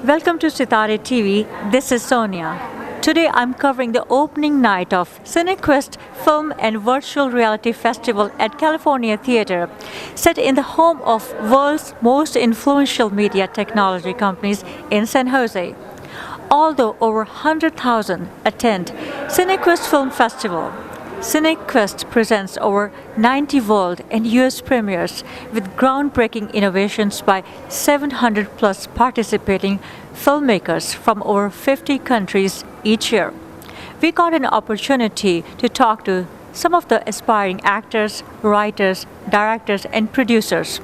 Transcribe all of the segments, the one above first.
Welcome to Sitare TV. This is Sonia. Today I'm covering the opening night of Cinequest Film and Virtual Reality Festival at California Theater, set in the home of world's most influential media technology companies in San Jose. Although over 100,000 attend Cinequest Film Festival, Cinequest presents over 90 world and US premieres with groundbreaking innovations by 700 plus participating filmmakers from over 50 countries each year. We got an opportunity to talk to some of the aspiring actors, writers, directors, and producers.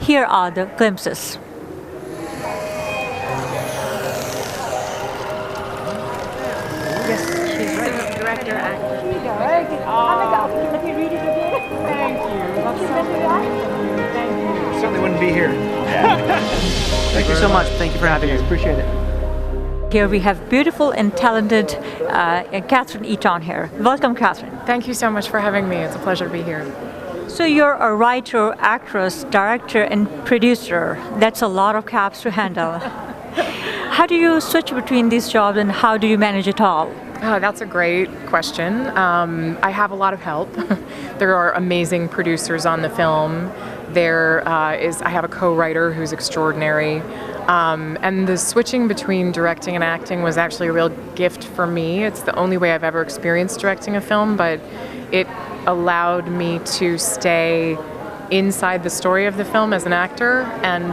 Here are the glimpses. Yes, she's the director, actor. Let me read it again. Thank you. Thank you. Certainly wouldn't be here. Thank you so much. Thank you for having us. Appreciate it. Here we have beautiful and talented Catherine Eaton here. Welcome, Catherine. Thank you so much for having me. It's a pleasure to be here. So you're a writer, actress, director, and producer. That's a lot of caps to handle. How do you switch between these jobs and how do you manage it all? Oh, that's a great question. I have a lot of help. There are amazing producers on the film. I have a co-writer who's extraordinary. And the switching between directing and acting was actually a real gift for me. It's the only way I've ever experienced directing a film, but it allowed me to stay inside the story of the film as an actor, and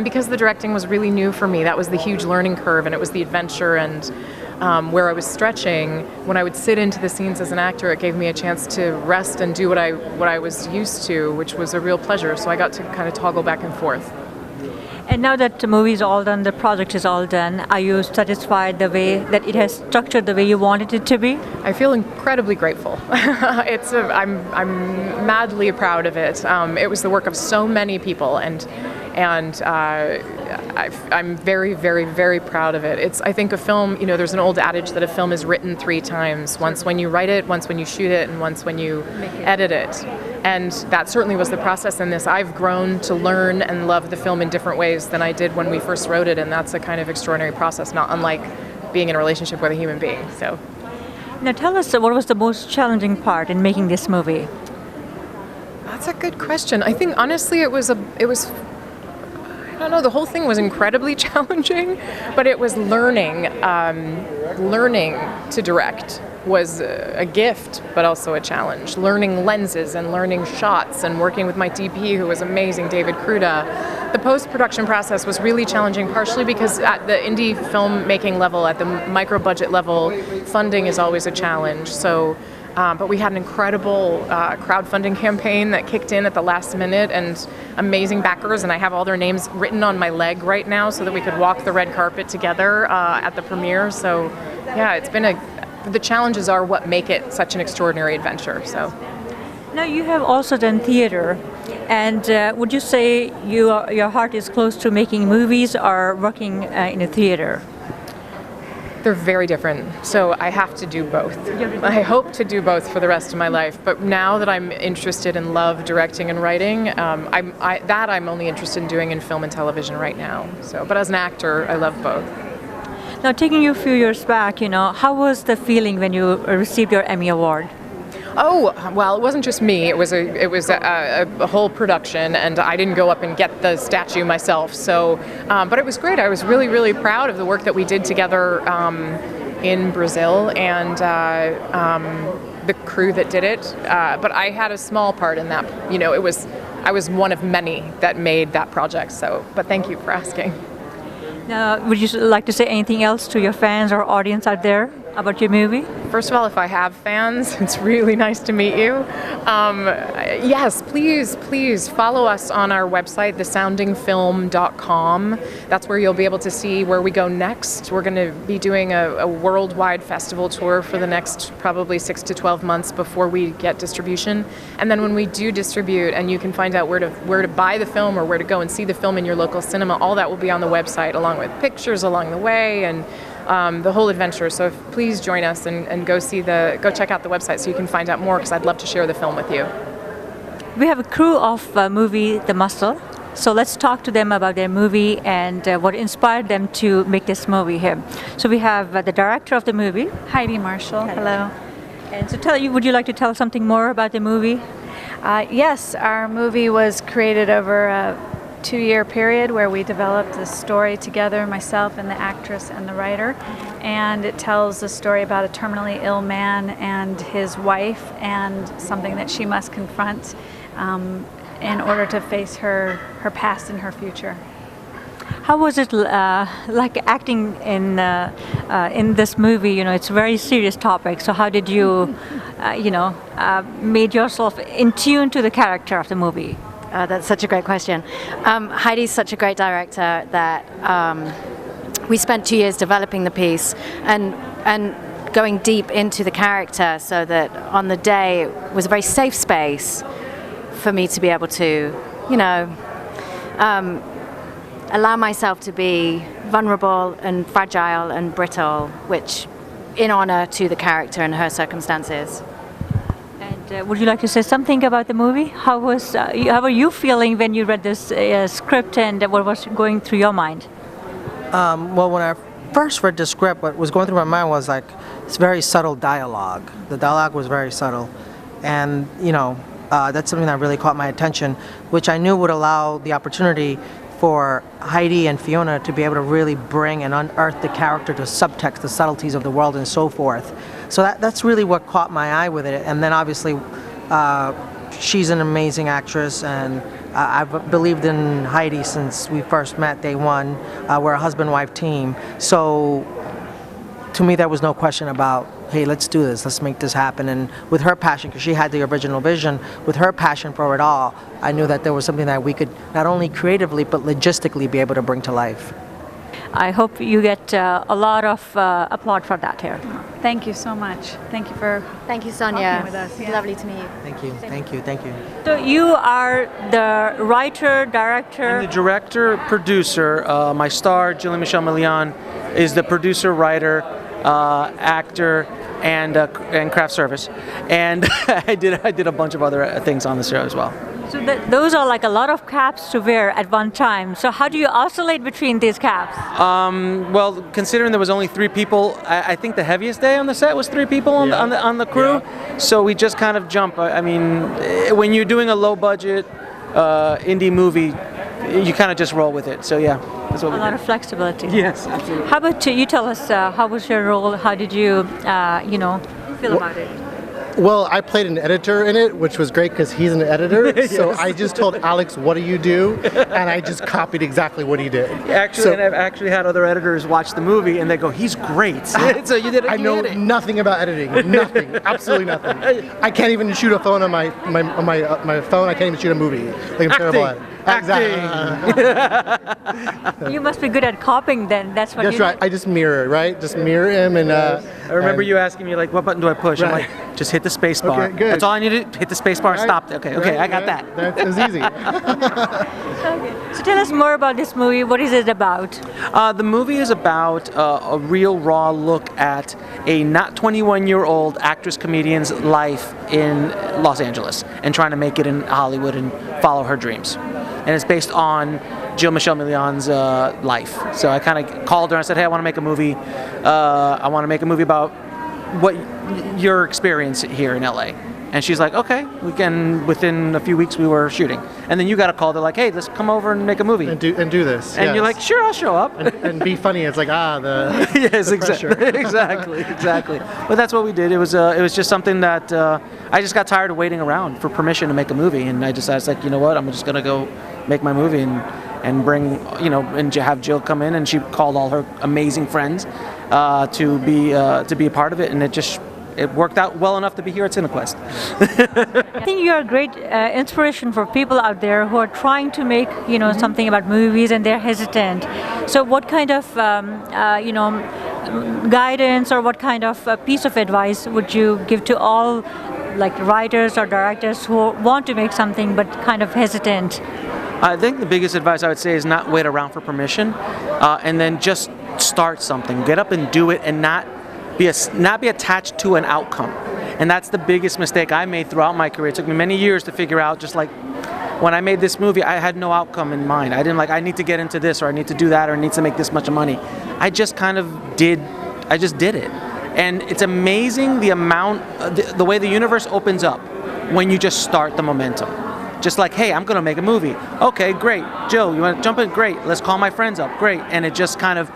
because the directing was really new for me, that was the huge learning curve, and it was the adventure and where I was stretching. When I would sit into the scenes as an actor, it gave me a chance to rest and do what I was used to, which was a real pleasure. So I got to kind of toggle back and forth. And now that the movie is all done, the project is all done, are you satisfied the way that it has structured the way you wanted it to be? I feel incredibly grateful. I'm madly proud of it. It was the work of so many people, and I'm very, very, very proud of it. I think a film, there's an old adage that a film is written 3 times. Once when you write it, once when you shoot it, and once when you edit it. And that certainly was the process in this. I've grown to learn and love the film in different ways than I did when we first wrote it, and that's a kind of extraordinary process, not unlike being in a relationship with a human being. So, now tell us, what was the most challenging part in making this movie? That's a good question. I think honestly it was I don't know, the whole thing was incredibly challenging, but it was learning to direct was a gift, but also a challenge. Learning lenses and learning shots and working with my DP, who was amazing, David Kruda. The post-production process was really challenging, partially because at the indie filmmaking level, at the micro-budget level, funding is always a challenge. So, but we had an incredible crowdfunding campaign that kicked in at the last minute, and amazing backers, and I have all their names written on my leg right now so that we could walk the red carpet together at the premiere. So, yeah, the challenges are what make it such an extraordinary adventure. So, now you have also done theater, and would you say your heart is close to making movies or working in a theater? They're very different, so I have to do both. I hope to do both for the rest of my life, but now that I'm interested and love directing and writing, I'm only interested in doing in film and television right now. So, but as an actor, I love both. Now, taking you a few years back, how was the feeling when you received your Emmy Award? Oh, well, it wasn't just me. It was a whole production, and I didn't go up and get the statue myself. So, but it was great. I was really, really proud of the work that we did together in Brazil and the crew that did it. But I had a small part in that. I was one of many that made that project. So, but thank you for asking. Now, would you like to say anything else to your fans or audience out there about your movie? First of all, if I have fans, it's really nice to meet you. Yes, please follow us on our website, thesoundingfilm.com. That's where you'll be able to see where we go next. We're going to be doing a worldwide festival tour for the next probably 6 to 12 months before we get distribution. And then when we do distribute, and you can find out where to buy the film or where to go and see the film in your local cinema, all that will be on the website, along with pictures along the way and the whole adventure. So please join us and go check out the website so you can find out more, because I'd love to share the film with you. We have a crew of movie The Muscle. So let's talk to them about their movie and what inspired them to make this movie here. So we have the director of the movie, Heidi Marshall. Hello. and so would you like to tell something more about the movie? Yes, our movie was created over a 2-year period where we developed the story together, myself and the actress and the writer. And it tells the story about a terminally ill man and his wife and something that she must confront in order to face her past and her future. How was it like acting in this movie? You know, it's a very serious topic. So how did you, made yourself in tune to the character of the movie? That's such a great question. Heidi's such a great director that we spent 2 years developing the piece and going deep into the character, so that on the day it was a very safe space for me to be able to, allow myself to be vulnerable and fragile and brittle, which in honor to the character and her circumstances. And would you like to say something about the movie? How were you feeling when you read this script, and what was going through your mind? Well, when I first read the script, what was going through my mind was like, it's very subtle dialogue. The dialogue was very subtle. And, that's something that really caught my attention, which I knew would allow the opportunity for Heidi and Fiona to be able to really bring and unearth the character, the subtext, the subtleties of the world, and so forth. So that's really what caught my eye with it. And then obviously, she's an amazing actress, and I've believed in Heidi since we first met day one. We're a husband-wife team. So to me, there was no question about, hey, let's do this, let's make this happen. And with her passion, because she had the original vision, with her passion for it all, I knew that there was something that we could not only creatively, but logistically be able to bring to life. I hope you get a lot of applaud for that here. Thank you so much. Thank you for Thank you, Sonia. talking with us. Yeah. Lovely to meet you. Thank you, thank you, thank you. So you are the writer, director. I'm the director, producer. My star, Jillian Michelle Milian, is the producer, writer, actor, and craft service. And I did a bunch of other things on the show as well. So those are like a lot of caps to wear at one time. So how do you oscillate between these caps? Well, considering there was only 3 people, I think the heaviest day on the set was 3 people on the crew. Yeah. So we just kind of jump. I mean, when you're doing a low budget indie movie, you kind of just roll with it. So yeah, that's what we did. A lot of flexibility. Yes, absolutely. How about you tell us how was your role? How did you feel about it? Well, I played an editor in it, which was great because he's an editor. Yes. So I just told Alex, what do you do? And I just copied exactly what he did. Actually, and I've actually had other editors watch the movie and they go, he's great. So you did it. I know nothing about editing. Nothing. Absolutely nothing. I can't even shoot a phone on my phone. I can't even shoot a movie. Like, I'm terrible at it. Exactly. You must be good at copying then. That's what. That's right. I just mirror, right? Just mirror him and. I remember you asking me like, what button do I push? Right. I'm like, just hit the space bar. Okay, good. That's all I needed. Hit the space bar and stop. Okay, I got that. That was easy. Okay. So tell us more about this movie. What is it about? The movie is about a real raw look at a not 21-year-old actress comedian's life in Los Angeles and trying to make it in Hollywood and follow her dreams. And it's based on Jill Michelle Milian's life. So I kind of called her and I said, hey, I want to make a movie. I want to make a movie about what your experience here in LA. And she's like, okay, we can. Within a few weeks, we were shooting. And then you got a call. They're like, hey, let's come over and make a movie. And do this. And yes. You're like, sure, I'll show up. And be funny. It's like, the yes, the pressure. exactly. But that's what we did. It was just something that I just got tired of waiting around for permission to make a movie, and I decided, like, you know what, I'm just gonna go make my movie and bring, and have Jill come in, and she called all her amazing friends to be a part of it, and it worked out well enough to be here at Cinequest. I think you're a great inspiration for people out there who are trying to make, something about movies and they're hesitant. So what kind of, guidance or what kind of piece of advice would you give to all, like, writers or directors who want to make something but kind of hesitant? I think the biggest advice I would say is not wait around for permission, and then just start something. Get up and do it, and not be attached to an outcome. And that's the biggest mistake I made throughout my career. It took me many years to figure out, just like, when I made this movie, I had no outcome in mind. I didn't like, I need to get into this, or I need to do that, or I need to make this much money. I just kind of did it. And it's amazing the amount, the way the universe opens up when you just start the momentum. Just like, hey, I'm gonna make a movie. Okay, great. Joe, you wanna jump in? Great. Let's call my friends up. Great. And it just kind of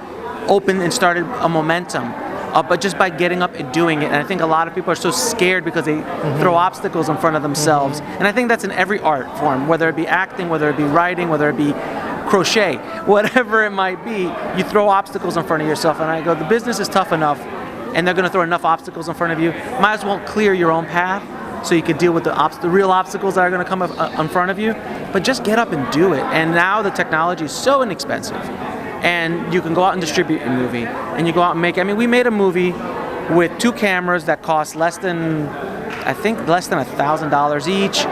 opened and started a momentum. But just by getting up and doing it. And I think a lot of people are so scared because they throw obstacles in front of themselves. And I think that's in every art form, whether it be acting, whether it be writing, whether it be crochet, whatever it might be, you throw obstacles in front of yourself. And I go, the business is tough enough, and they're gonna throw enough obstacles in front of you. Might as well clear your own path so you can deal with the real obstacles that are gonna come up in front of you. But just get up and do it. And now the technology is so inexpensive. And you can go out and distribute your movie. And you go out and make, I mean, we made a movie with 2 cameras that cost less than $1,000 each.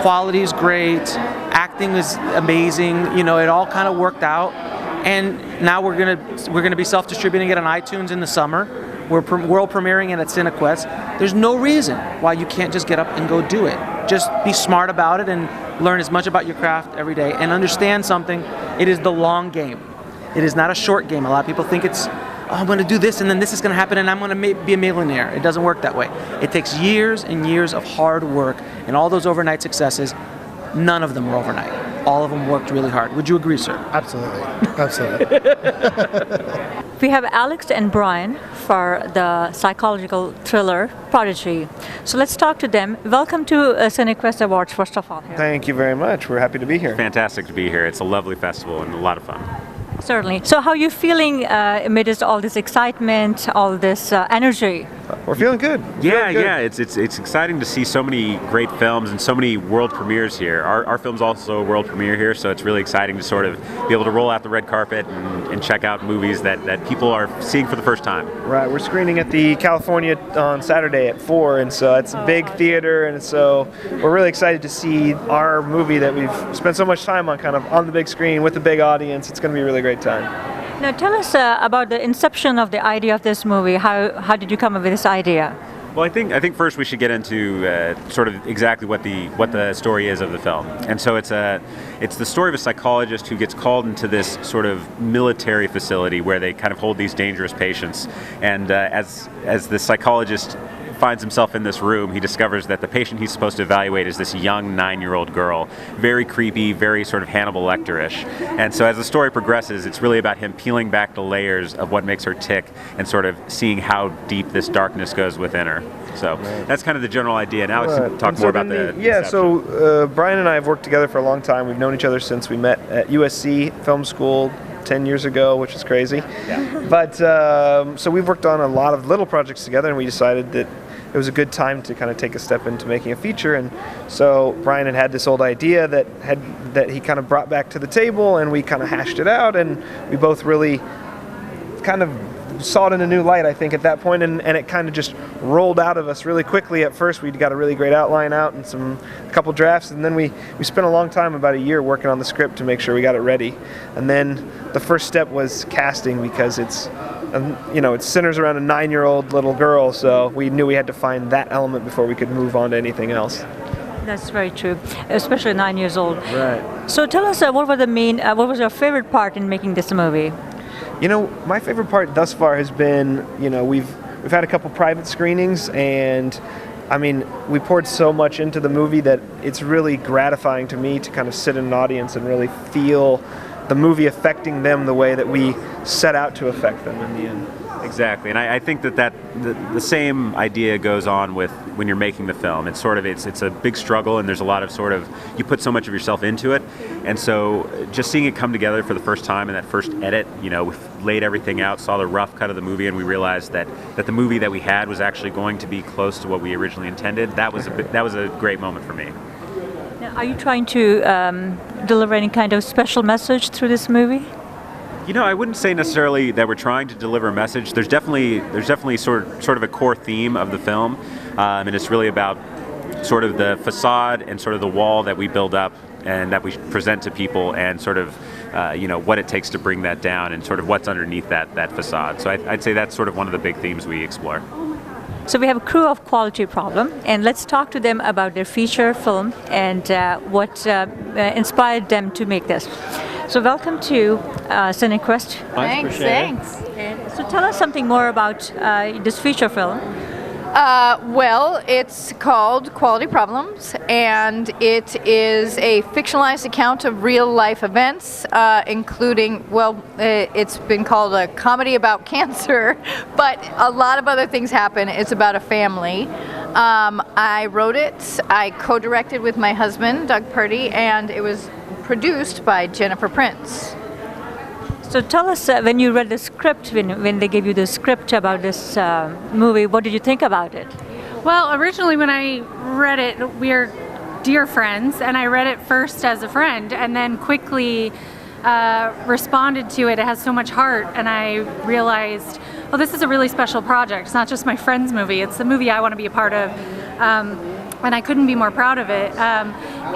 Quality is great. Acting is amazing. You know, it all kind of worked out. And now we're gonna be self-distributing it on iTunes in the summer. We're world premiering it at Cinequest. There's no reason why you can't just get up and go do it. Just be smart about it and learn as much about your craft every day and understand something. It is the long game. It is not a short game. A lot of people think it's, oh, I'm going to do this and then this is going to happen and I'm going to be a millionaire. It doesn't work that way. It takes years and years of hard work, and all those overnight successes, none of them were overnight. All of them worked really hard. Would you agree, sir? Absolutely. Absolutely. We have Alex and Brian for the psychological thriller Prodigy. So let's talk to them. Welcome to Cinequest Awards, first of all. Here. Thank you very much. We're happy to be here. Fantastic to be here. It's a lovely festival and a lot of fun. Certainly. So how are you feeling amidst all this excitement, all this energy? We're feeling good. Yeah. It's exciting to see so many great films and so many world premieres here. Our film's also a world premiere here, so it's really exciting to sort of be able to roll out the red carpet and check out movies that people are seeing for the first time. Right. We're screening at the California on Saturday at 4, and so it's a big theater, and so we're really excited to see our movie that we've spent so much time on, kind of on the big screen with the big audience. It's going to be a really great time. Now tell us about the inception of the idea of this movie. How did you come up with this idea? Well, I think first we should get into sort of exactly what the story is of the film. And so it's the story of a psychologist who gets called into this sort of military facility where they kind of hold these dangerous patients. And as the psychologist finds himself in this room, he discovers that the patient he's supposed to evaluate is this young 9-year-old girl, very creepy, very sort of Hannibal Lecter-ish. And so as the story progresses, it's really about him peeling back the layers of what makes her tick and sort of seeing how deep this darkness goes within her. So that's kind of the general idea. And Alex can talk more about the Yeah, so Brian and I have worked together for a long time. We've known each other since we met at USC Film School 10 years ago, which is crazy. Yeah. But so we've worked on a lot of little projects together, and we decided that it was a good time to kind of take a step into making a feature. And so Brian had this old idea that he kind of brought back to the table, and we kind of hashed it out, and we both really kind of saw it in a new light, I think, at that point, and it kind of just rolled out of us really quickly. At first, we got a really great outline out and a couple drafts, and then we spent a long time, about a year, working on the script to make sure we got it ready. And then the first step was casting, because it centers around a 9-year-old little girl, so we knew we had to find that element before we could move on to anything else. That's very true, especially 9 years old. Right. So tell us, what was your favorite part in making this movie? My favorite part thus far has been, we've had a couple private screenings, and I mean, we poured so much into the movie that it's really gratifying to me to kind of sit in an audience and really feel the movie affecting them the way that we set out to affect them in the end. Exactly, and I think that the same idea goes on with when you're making the film. It's sort of it's a big struggle, and there's a lot of sort of, you put so much of yourself into it, and so just seeing it come together for the first time in that first edit, we've laid everything out, saw the rough cut of the movie, and we realized that the movie that we had was actually going to be close to what we originally intended. That was a great moment for me. Now, are you trying to deliver any kind of special message through this movie? I wouldn't say necessarily that we're trying to deliver a message. There's definitely sort of a core theme of the film, and it's really about sort of the facade and sort of the wall that we build up and that we present to people, and sort of what it takes to bring that down, and sort of what's underneath that facade. So I'd say that's sort of one of the big themes we explore. So we have a crew of Quality Problem, and let's talk to them about their feature film and what inspired them to make this. So welcome to Cinequest. Thanks. So tell us something more about this feature film. Well, it's called Quality Problems, and it is a fictionalized account of real-life events, including, well, it's been called a comedy about cancer, but a lot of other things happen. It's about a family. I wrote it, I co-directed with my husband, Doug Purdy, and it was produced by Jennifer Prince. So tell us, when you read the script, when they gave you the script about this movie, what did you think about it? Well, originally when I read it, we're dear friends, and I read it first as a friend, and then quickly responded to it. It has so much heart, and I realized, oh, this is a really special project. It's not just my friend's movie, it's the movie I want to be a part of. And I couldn't be more proud of it.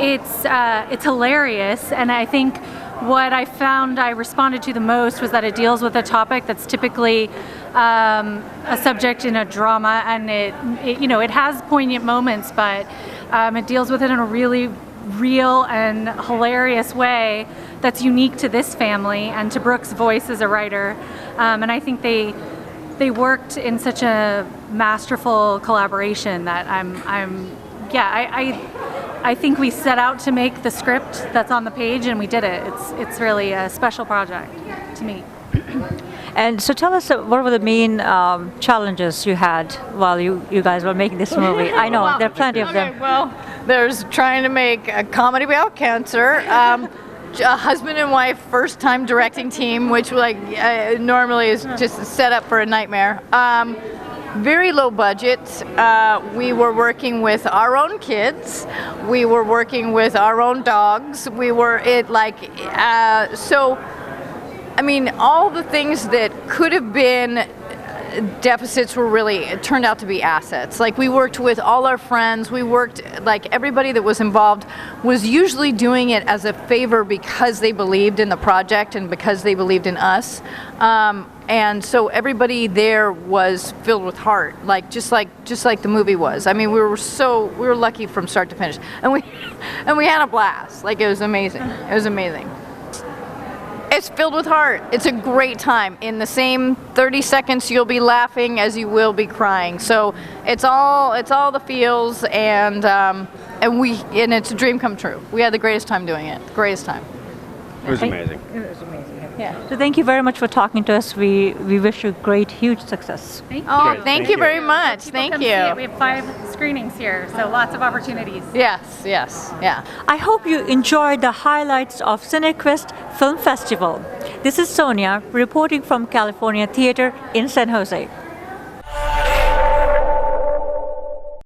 It's hilarious, and I think what I found I responded to the most was that it deals with a topic that's typically a subject in a drama, and it has poignant moments, but it deals with it in a really real and hilarious way that's unique to this family and to Brooke's voice as a writer. And I think they worked in such a masterful collaboration that I think we set out to make the script that's on the page, and we did it. It's really a special project to me. And so tell us, what were the main challenges you had while you guys were making this movie? I know, there are plenty of them. Well, there's trying to make a comedy about cancer. A husband and wife first time directing team, which normally is just set up for a nightmare. Very low budget. We were working with our own kids. We were working with our own dogs. So I mean, all the things that could have been deficits turned out to be assets. Like, we worked with all our friends. We worked, everybody that was involved was usually doing it as a favor because they believed in the project and because they believed in us. And so everybody there was filled with heart, just like the movie was. I mean, we were lucky from start to finish, and we had a blast. It was amazing. It was amazing. It's filled with heart. It's a great time. In the same 30 seconds, you'll be laughing as you will be crying. So it's all the feels, and it's a dream come true. We had the greatest time doing it. The greatest time. It was amazing. Yeah. So thank you very much for talking to us. We wish you great, huge success. Thank you very much. Thank you. We have 5 screenings here, so lots of opportunities. Yes, yeah. I hope you enjoyed the highlights of Cinequest Film Festival. This is Sonia reporting from California Theater in San Jose.